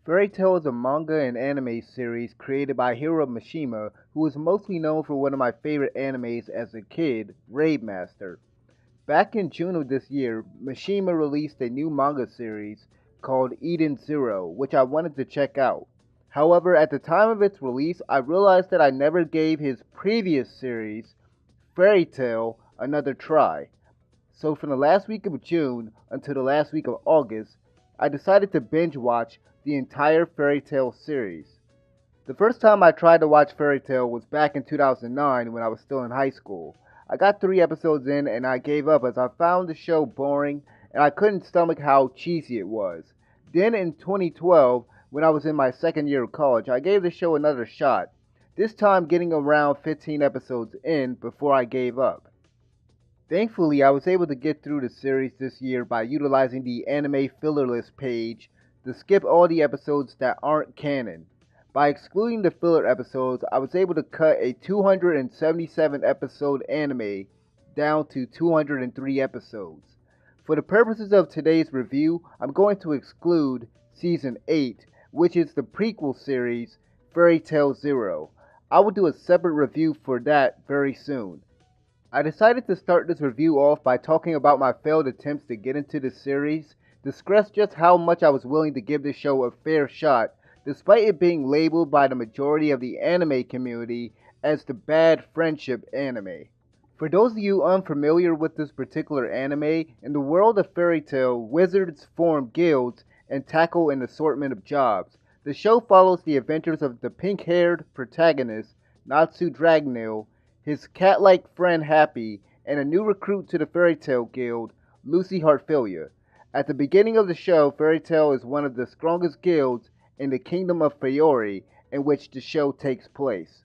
Fairy Tail is a manga and anime series created by Hiro Mishima, who is mostly known for one of my favorite animes as a kid, Raid Master. Back in June of this year, Mishima released a new manga series called Eden Zero, which I wanted to check out. However, at the time of its release, I realized that I never gave his previous series, Fairy Tail, another try. So from the last week of June until the last week of August, I decided to binge watch the entire Fairy Tail series. The first time I tried to watch Fairy Tail was back in 2009 when I was still in high school. I got 3 episodes in and I gave up as I found the show boring and I couldn't stomach how cheesy it was. Then in 2012, when I was in my second year of college, I gave the show another shot, this time getting around 15 episodes in before I gave up. Thankfully, I was able to get through the series this year by utilizing the anime filler list page to skip all the episodes that aren't canon. By excluding the filler episodes, I was able to cut a 277 episode anime down to 203 episodes. For the purposes of today's review, I'm going to exclude Season 8, which is the prequel series, Fairy Tail Zero. I will do a separate review for that very soon. I decided to start this review off by talking about my failed attempts to get into the series, to stress just how much I was willing to give this show a fair shot, despite it being labeled by the majority of the anime community as the bad friendship anime. For those of you unfamiliar with this particular anime, in the world of Fairy Tail, wizards form guilds and tackle an assortment of jobs. The show follows the adventures of the pink-haired protagonist, Natsu Dragneel, his cat-like friend Happy, and a new recruit to the Fairy Tail Guild, Lucy Heartfilia. At the beginning of the show, Fairy Tail is one of the strongest guilds in the Kingdom of Fayori, in which the show takes place.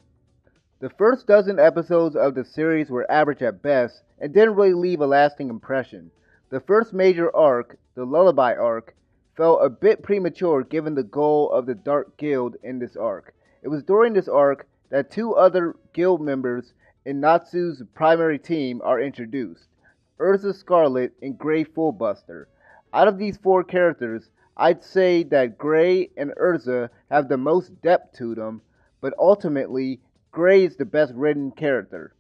The first dozen episodes of the series were average at best, and didn't really leave a lasting impression. The first major arc, the Lullaby Arc, felt a bit premature given the goal of the Dark Guild in this arc. It was during this arc that two other guild members in Natsu's primary team are introduced, Urza Scarlet and Grey Fullbuster. Out of these four characters, I'd say that Grey and Urza have the most depth to them, but ultimately, Grey is the best written character.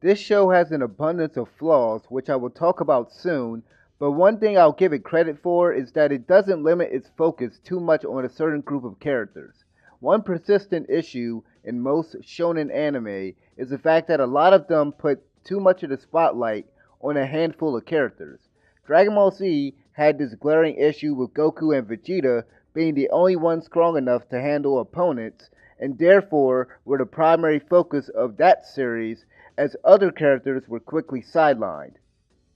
This show has an abundance of flaws, which I will talk about soon, but one thing I'll give it credit for is that it doesn't limit its focus too much on a certain group of characters. One persistent issue in most shonen anime is the fact that a lot of them put too much of the spotlight on a handful of characters. Dragon Ball Z had this glaring issue with Goku and Vegeta being the only ones strong enough to handle opponents, and therefore were the primary focus of that series, as other characters were quickly sidelined.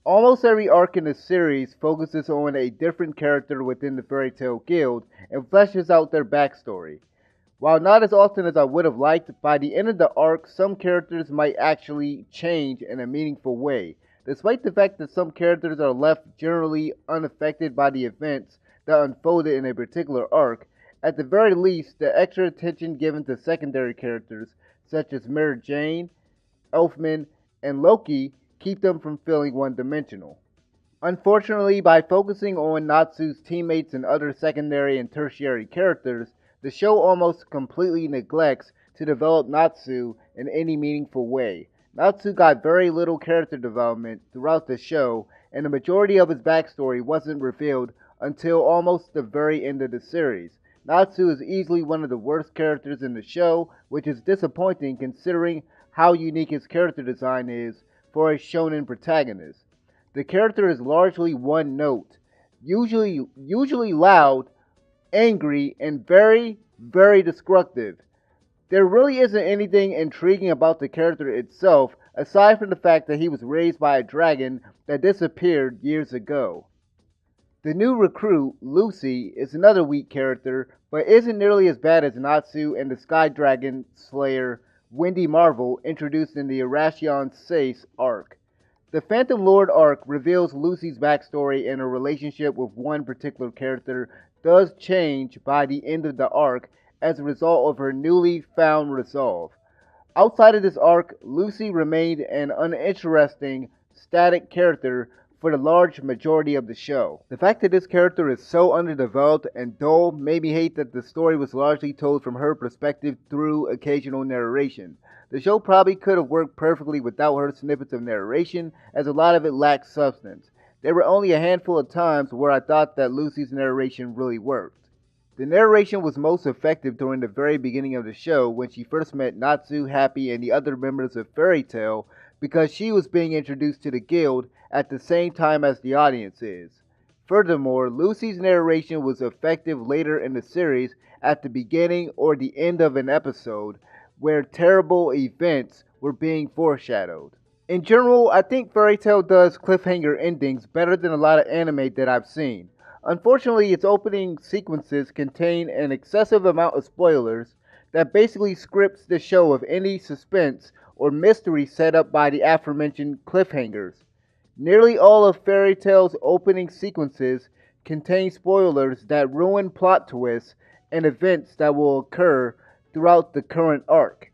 Almost every arc in the series focuses on a different character within the Fairy Tail Guild and fleshes out their backstory. While not as often as I would have liked, by the end of the arc, some characters might actually change in a meaningful way. Despite the fact that some characters are left generally unaffected by the events that unfolded in a particular arc, at the very least, the extra attention given to secondary characters, such as Mary Jane, Elfman, and Loki, keep them from feeling one-dimensional. Unfortunately, by focusing on Natsu's teammates and other secondary and tertiary characters, the show almost completely neglects to develop Natsu in any meaningful way. Natsu got very little character development throughout the show, and the majority of his backstory wasn't revealed until almost the very end of the series. Natsu is easily one of the worst characters in the show, which is disappointing considering how unique his character design is for a shonen protagonist. The character is largely one note, usually loud, angry, and very, very destructive. There really isn't anything intriguing about the character itself, aside from the fact that he was raised by a dragon that disappeared years ago. The new recruit, Lucy, is another weak character, but isn't nearly as bad as Natsu and the Sky Dragon Slayer, Wendy Marvel, introduced in the Arasion Seis arc. The Phantom Lord arc reveals Lucy's backstory and her relationship with one particular character does change by the end of the arc as a result of her newly found resolve. Outside of this arc, Lucy remained an uninteresting, static character for the large majority of the show. The fact that this character is so underdeveloped and dull made me hate that the story was largely told from her perspective through occasional narration. The show probably could have worked perfectly without her snippets of narration, as a lot of it lacked substance. There were only a handful of times where I thought that Lucy's narration really worked. The narration was most effective during the very beginning of the show when she first met Natsu, Happy, and the other members of Fairy Tail, because she was being introduced to the guild at the same time as the audience is. Furthermore, Lucy's narration was effective later in the series at the beginning or the end of an episode where terrible events were being foreshadowed. In general, I think Fairy Tail does cliffhanger endings better than a lot of anime that I've seen. Unfortunately, its opening sequences contain an excessive amount of spoilers that basically scripts the show of any suspense or mystery set up by the aforementioned cliffhangers. Nearly all of Fairy Tail's opening sequences contain spoilers that ruin plot twists and events that will occur throughout the current arc.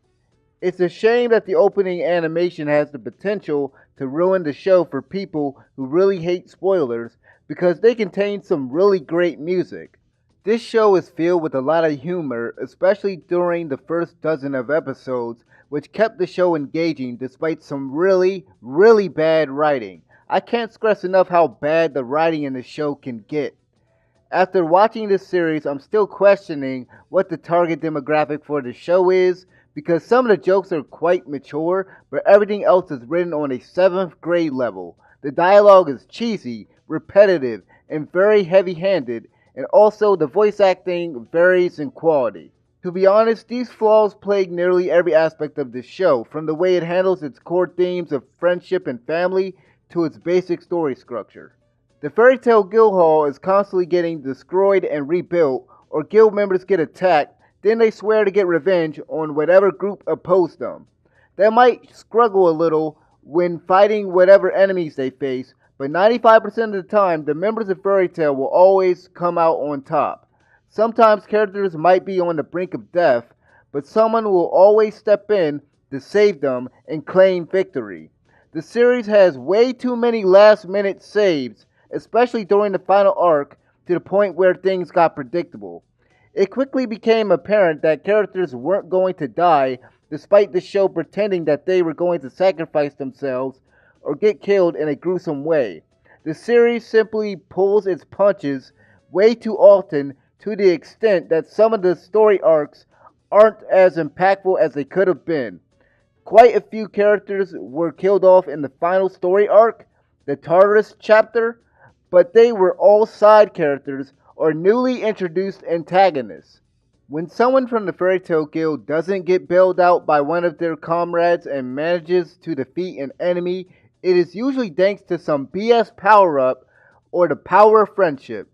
It's a shame that the opening animation has the potential to ruin the show for people who really hate spoilers, because they contain some really great music. This show is filled with a lot of humor, especially during the first dozen of episodes, which kept the show engaging despite some really, really bad writing. I can't stress enough how bad the writing in the show can get. After watching this series, I'm still questioning what the target demographic for the show is, because some of the jokes are quite mature, but everything else is written on a 7th grade level. The dialogue is cheesy, repetitive, and very heavy-handed, and also the voice acting varies in quality. To be honest, these flaws plague nearly every aspect of this show, from the way it handles its core themes of friendship and family to its basic story structure. The Fairy Tail Guild Hall is constantly getting destroyed and rebuilt, or guild members get attacked, then they swear to get revenge on whatever group opposed them. They might struggle a little when fighting whatever enemies they face, but 95% of the time, the members of Fairy Tail will always come out on top. Sometimes characters might be on the brink of death, but someone will always step in to save them and claim victory. The series has way too many last-minute saves, especially during the final arc, to the point where things got predictable. It quickly became apparent that characters weren't going to die, despite the show pretending that they were going to sacrifice themselves or get killed in a gruesome way. The series simply pulls its punches way too often, to the extent that some of the story arcs aren't as impactful as they could have been. Quite a few characters were killed off in the final story arc, the Untitled Chapter, but they were all side characters or newly introduced antagonists. When someone from the Fairy Tail Guild doesn't get bailed out by one of their comrades and manages to defeat an enemy, it is usually thanks to some BS power-up or the power of friendship.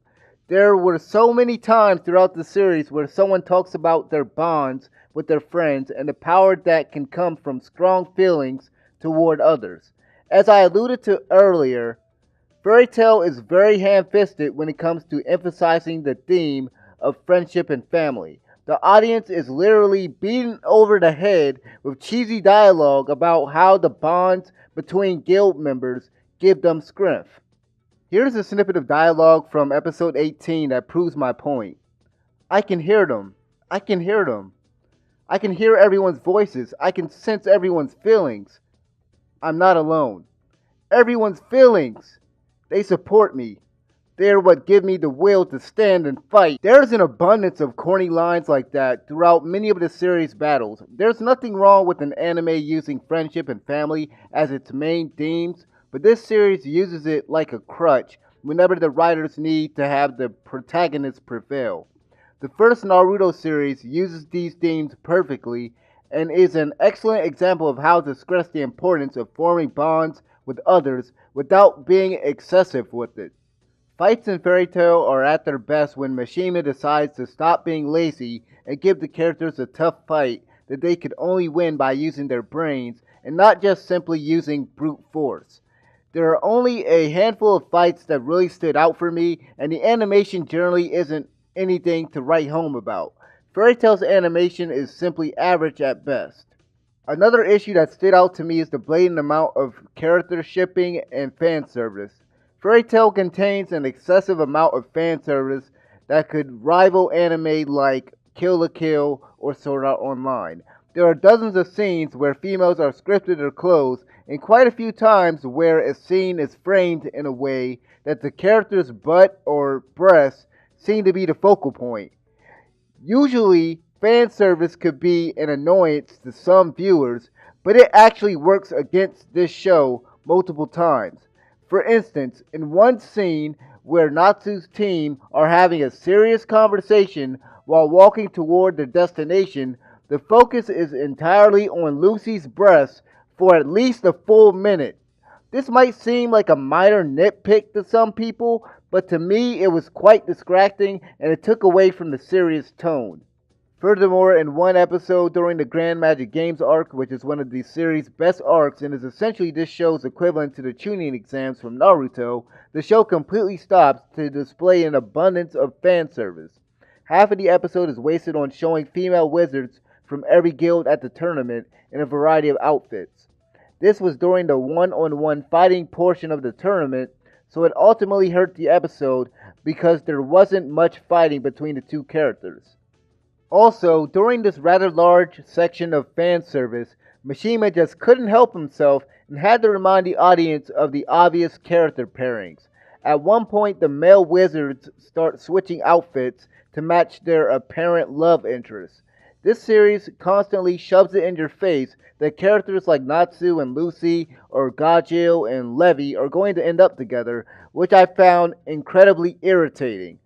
There were so many times throughout the series where someone talks about their bonds with their friends and the power that can come from strong feelings toward others. As I alluded to earlier, Fairy Tail is very ham-fisted when it comes to emphasizing the theme of friendship and family. The audience is literally beaten over the head with cheesy dialogue about how the bonds between guild members give them strength. Here's a snippet of dialogue from episode 18 that proves my point. I can hear them. I can hear them. I can hear everyone's voices. I can sense everyone's feelings. I'm not alone. Everyone's feelings. They support me. They're what give me the will to stand and fight. There's an abundance of corny lines like that throughout many of the series' battles. There's nothing wrong with an anime using friendship and family as its main themes, but this series uses it like a crutch whenever the writers need to have the protagonist prevail. The first Naruto series uses these themes perfectly and is an excellent example of how to stress the importance of forming bonds with others without being excessive with it. Fights in Fairy Tail are at their best when Mishima decides to stop being lazy and give the characters a tough fight that they could only win by using their brains and not just simply using brute force. There are only a handful of fights that really stood out for me, and the animation generally isn't anything to write home about. Fairy Tail's animation is simply average at best. Another issue that stood out to me is the blatant amount of character shipping and fan service. Fairy Tail contains an excessive amount of fan service that could rival anime like Kill la Kill or Sword Art Online. There are dozens of scenes where females are scripted or clothed, and quite a few times where a scene is framed in a way that the character's butt or breasts seem to be the focal point. Usually, fan service could be an annoyance to some viewers, but it actually works against this show multiple times. For instance, in one scene where Natsu's team are having a serious conversation while walking toward their destination, the focus is entirely on Lucy's breasts for at least a full minute. This might seem like a minor nitpick to some people, but to me it was quite distracting and it took away from the serious tone. Furthermore, in one episode during the Grand Magic Games arc, which is one of the series' best arcs and is essentially this show's equivalent to the Chunin exams from Naruto, the show completely stops to display an abundance of fan service. Half of the episode is wasted on showing female wizards from every guild at the tournament in a variety of outfits. This was during the one-on-one fighting portion of the tournament, so it ultimately hurt the episode because there wasn't much fighting between the two characters. Also, during this rather large section of fan service, Mishima just couldn't help himself and had to remind the audience of the obvious character pairings. At one point, the male wizards start switching outfits to match their apparent love interests. This series constantly shoves it in your face that characters like Natsu and Lucy or Gajil and Levi are going to end up together, which I found incredibly irritating.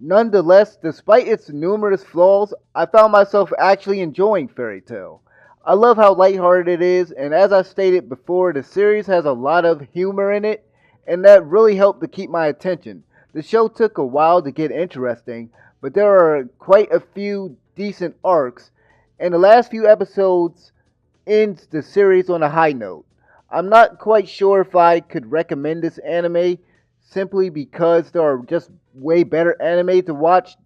Nonetheless, despite its numerous flaws, I found myself actually enjoying Fairy Tail. I love how lighthearted it is, and as I stated before, the series has a lot of humor in it, and that really helped to keep my attention. The show took a while to get interesting, but there are quite a few decent arcs, and the last few episodes ends the series on a high note. I'm not quite sure if I could recommend this anime simply because there are just way better anime to watch,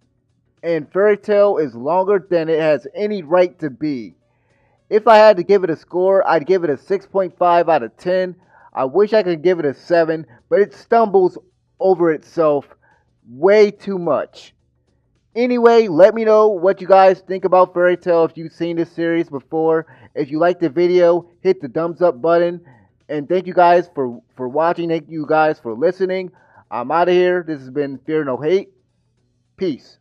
and Fairy Tail is longer than it has any right to be. If I had to give it a score, I'd give it a 6.5 out of 10. I wish I could give it a 7, but it stumbles over itself way too much. Anyway, let me know what you guys think about Fairy Tail if you've seen this series before. If you liked the video, hit the thumbs up button. And thank you guys for watching. Thank you guys for listening. I'm out of here. This has been Fear No Hate. Peace.